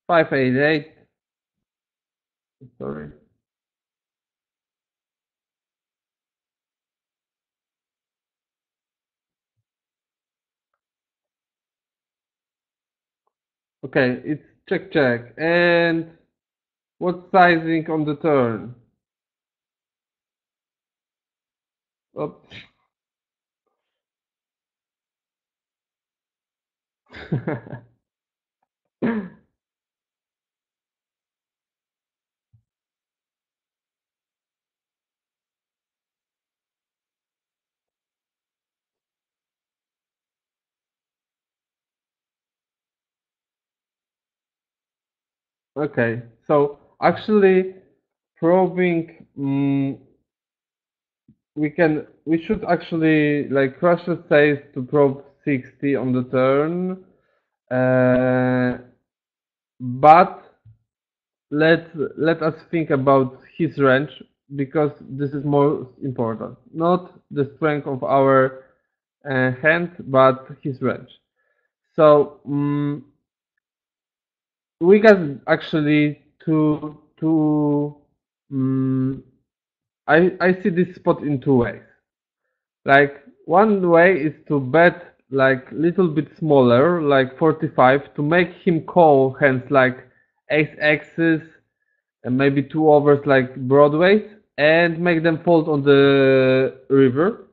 588. Sorry. Okay, it's check check. And what sizing on the turn? Oops. Okay, so actually probing, we should actually like Crusher says to probe 60 on the turn, but let us think about his range because this is more important, not the strength of our hand, but his range. So we got actually two. Um, I see this spot in two ways. Like one way is to bet like little bit smaller, like 45, to make him call hands like ace X's and maybe two overs like Broadway and make them fold on the river.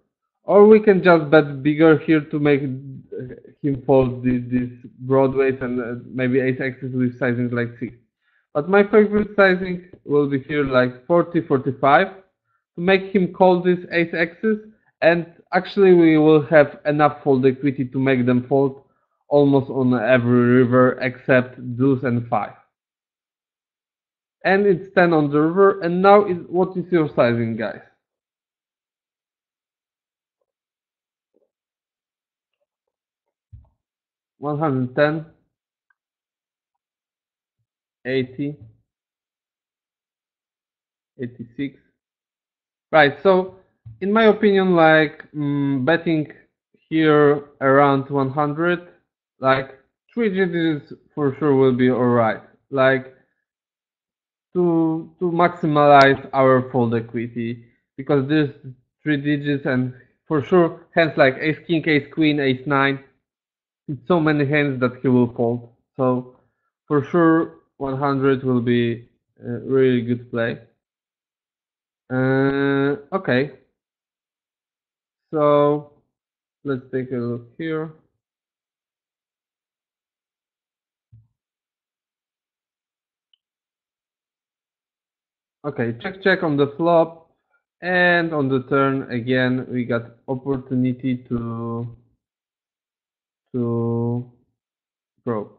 Or we can just bet bigger here to make him fold these Broadways and maybe ace X's with sizing like 6. But my favorite sizing will be here like 40, 45 to make him call this ace X's, and actually we will have enough fold equity to make them fold almost on every river except deuce and 5. And it's 10 on the river, and now what is your sizing, guys? 110, 80, 86. Right, so in my opinion, like betting here around 100, like 3 digits for sure will be alright. Like to maximize our fold equity because this 3 digits and for sure hands like ace king, ace queen, ace 9, it's so many hands that he will fold. So for sure 100 will be a really good play. Okay, so let's take a look here. Okay, check check on the flop, and on the turn again we got opportunity to probe.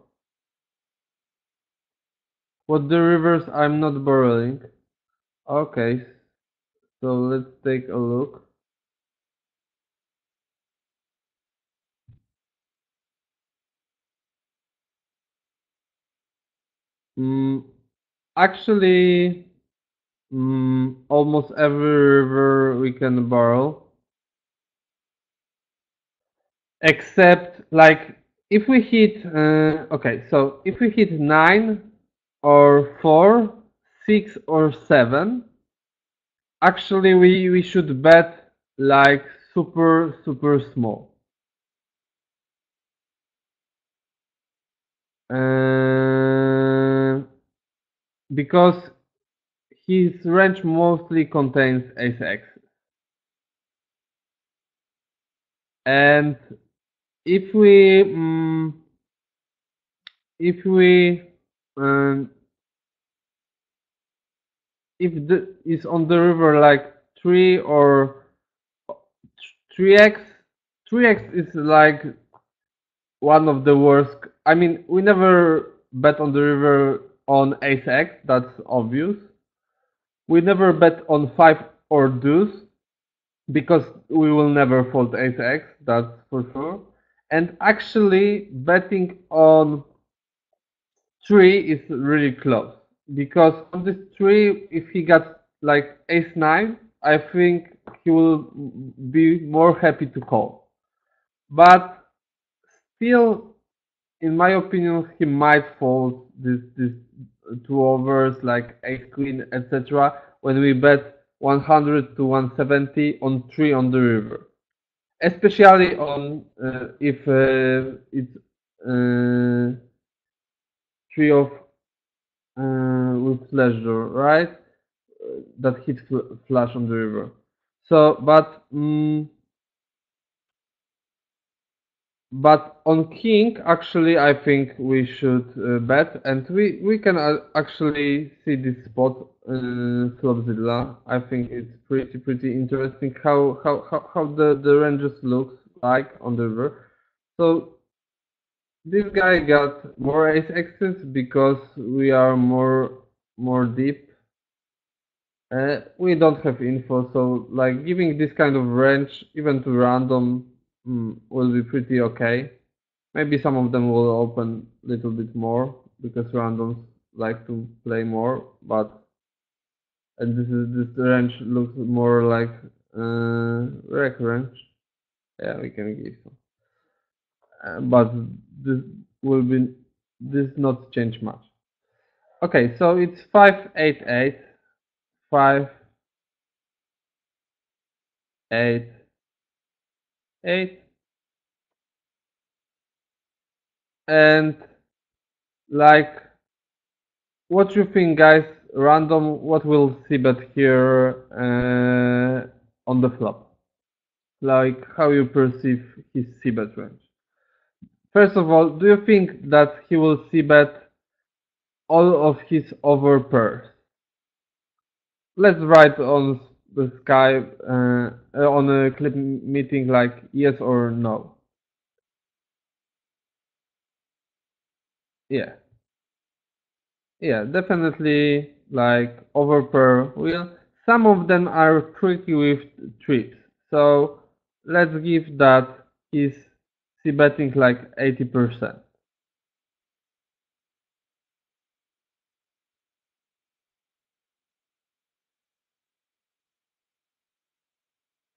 What the rivers I'm not borrowing. Okay, so let's take a look. Mm, actually, almost every river we can borrow, except like if we hit. Okay, so if we hit 9 or 4, 6 or 7, actually we should bet like super small. Because his range mostly contains ace X. And if we if we um, if the is on the river like 3 or 3x, 3x is like one of the worst. I mean, we never bet on the river on ace X, that's obvious. We never bet on 5 or deuce because we will never fold ace X, that's for sure. And actually, betting on 3 is really close because on this 3, if he got like ace 9, I think he will be more happy to call. But still, in my opinion, he might fold this two overs like ace queen, etc. When we bet 100 to 170 on three on the river, especially on if it's three of with pleasure, right? That hit flush on the river. So, but on king, actually, I think we should bet, and we can actually see this spot Flopzilla. I think it's pretty interesting how the ranges looks like on the river. So this guy got more ace X's because we are more deep. We don't have info, so like giving this kind of range even to random will be pretty okay. Maybe some of them will open a little bit more because randoms like to play more, but and this range looks more like rec range. Yeah, we can give some, but this will be this not change much. Okay, so it's 5-8-8, 5-8-8, and like, what do you think, guys? Random, what will see bet here on the flop? Like, how you perceive his c bet range? First of all, do you think that he will c bet all of his over pairs? Let's write on the sky on a clip meeting like yes or no. Yeah, yeah, definitely like over per wheel. Some of them are tricky with trips, so let's give that he's c betting like 80%.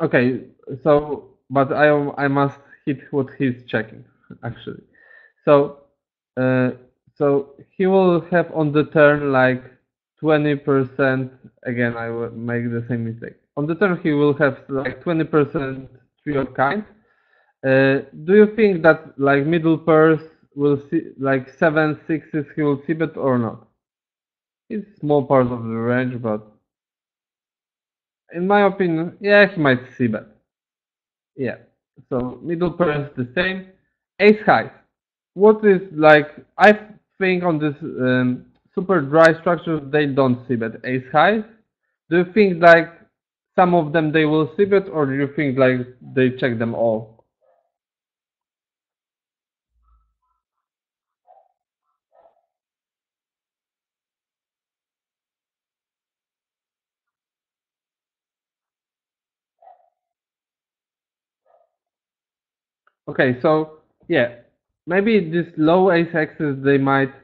Okay, so but I must hit what he's checking actually. So uh, so he will have on the turn like 20%. Again, I will make the same mistake. On the turn he will have like 20% three of kind. Do you think that like middle pairs will see like seven sixes he will see bet or not? It's small part of the range, but in my opinion, yeah, he might see bet. Yeah. So middle pair is the same. Ace high. What is like? I think on this super dry structure they don't see bet ace high. Do you think like some of them they will see bet, or do you think like they check them all? Okay, so yeah, maybe this low ace axis they might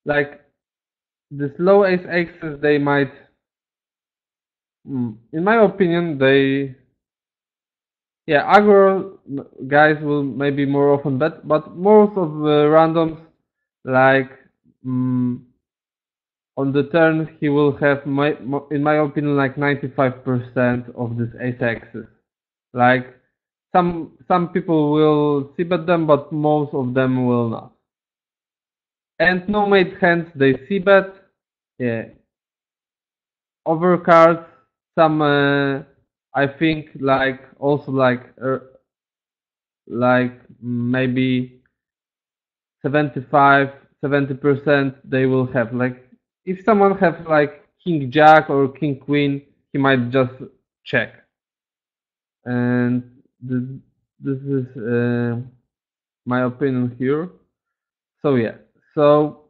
like this low ace axis they might. In my opinion, they yeah, aggro guys will maybe more often bet, but most of the randoms, like mm, on the turn, he will have, in my opinion, like 95% of this ace axis. Like some people will see bet them, but most of them will not. And no mate hands, they see bet. Yeah, overcards. Some I think like also like maybe 75, 70% they will have. Like if someone have like king jack or king queen, he might just check. And this is my opinion here. So yeah. So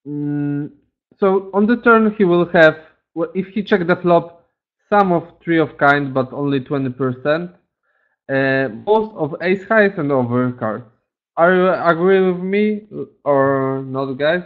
mm, so on the turn he will have, well, if he check the flop, some of three of kind, but only 20%. Most of ace highs and overcards. Are you agree with me or not, guys?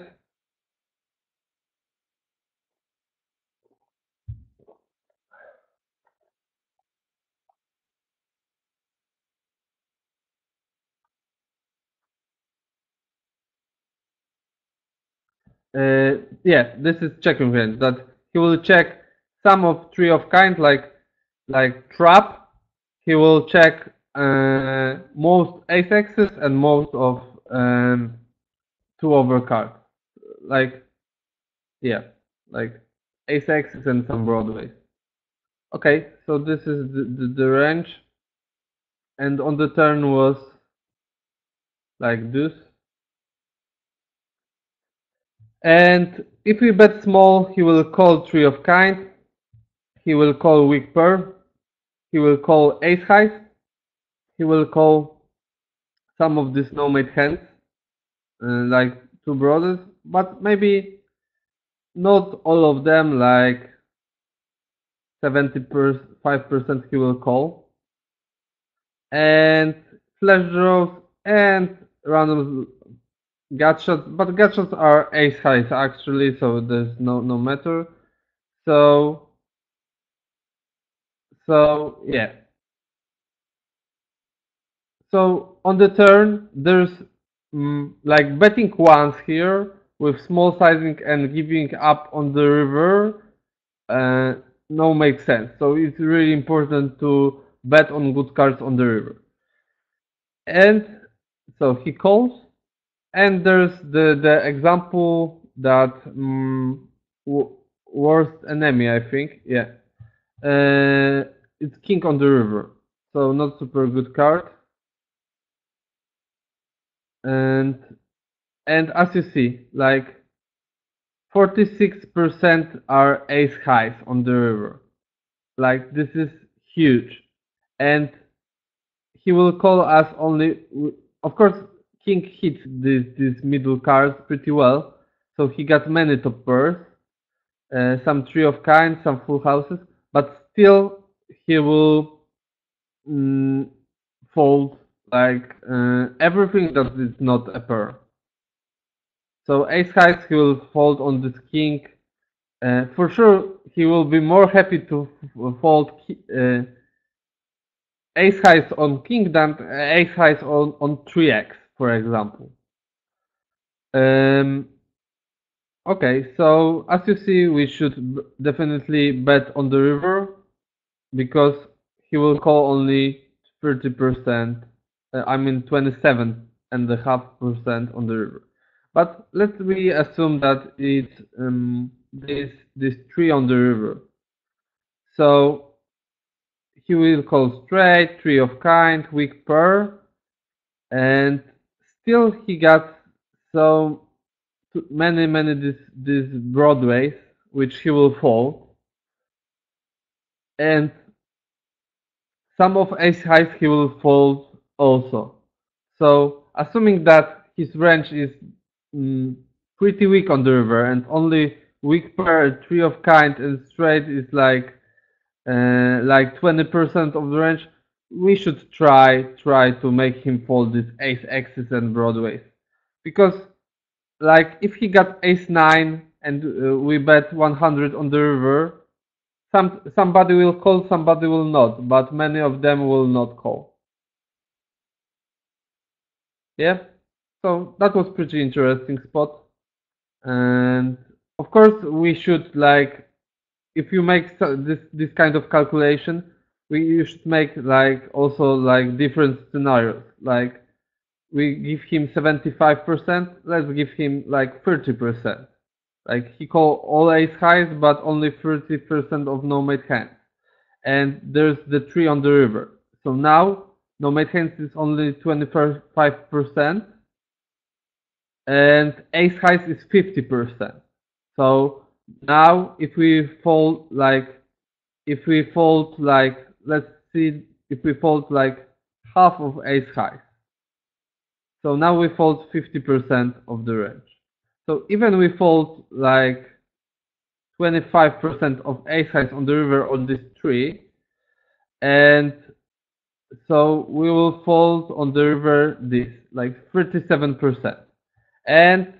Yeah, this is checking range. That he will check some of three of kind, like trap. He will check most ace axes and most of two over cards. Like yeah, like ace axes and some broadways. Okay, so this is the range, and on the turn was like this. And if we bet small, he will call three of kind. He will call weak pair. He will call ace highs. He will call some of these no-mate hands, like two brothers, but maybe not all of them, like 75% he will call. And flash draws and random gut shots, but gut shots are ace highs actually, so there's no matter. So yeah. So on the turn, there's like betting once here with small sizing and giving up on the river. Uh, no makes sense. So it's really important to bet on good cards on the river. And so he calls, and there's the example that worst enemy, I think. Yeah, it's king on the river, so not super good card. And as you see, like 46% are ace highs on the river. Like this is huge. And he will call us only, of course, king hits these middle cards pretty well. So he got many top pairs, some three of kinds, some full houses, but still he will mm, fold like everything that is not a pair. So ace highs he will fold on this king. For sure, he will be more happy to fold ace highs on king than ace highs on 3x, for example. Um, okay, so as you see, we should definitely bet on the river because he will call only 30%, I mean 27.5% on the river. But let's we assume that it's this tree on the river. So he will call straight, three of kind, weak pair, and still he got so many these broadways which he will fold, and some of ace highs he will fold also. So assuming that his range is mm, pretty weak on the river and only weak pair, three of kind, and straight is like 20% of the range, we should try to make him fold this ace axis and broadways, because like if he got ace 9 and we bet 100 on the river, somebody will call, somebody will not, but many of them will not call. Yeah, so that was pretty interesting spot. And of course we should, like, if you make this kind of calculation, you should make like also like different scenarios. Like we give him 75%, let's give him like 30%. Like he call all ace highs, but only 30% of no mate hands. And there's the tree on the river. So now no mate hands is only 25%, and ace highs is 50%. So now if we fold like, let's see, if we fold like half of ace highs. So now we fold 50% of the range. So even we fold like 25% of ace highs on the river on this tree, and so we will fold on the river this, like 37%. And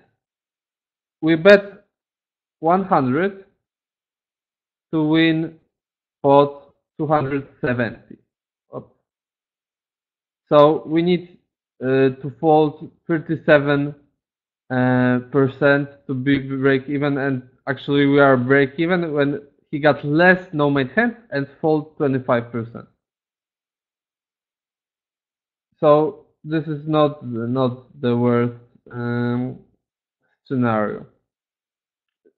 we bet 100 to win pot 270. So we need to fold 37 percent to be break even, and actually we are break even when he got less no made hands and fold 25%. So this is not the worst scenario.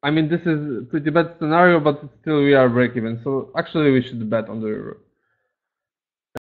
I mean, this is pretty bad scenario, but still we are break even. So actually we should bet on the river.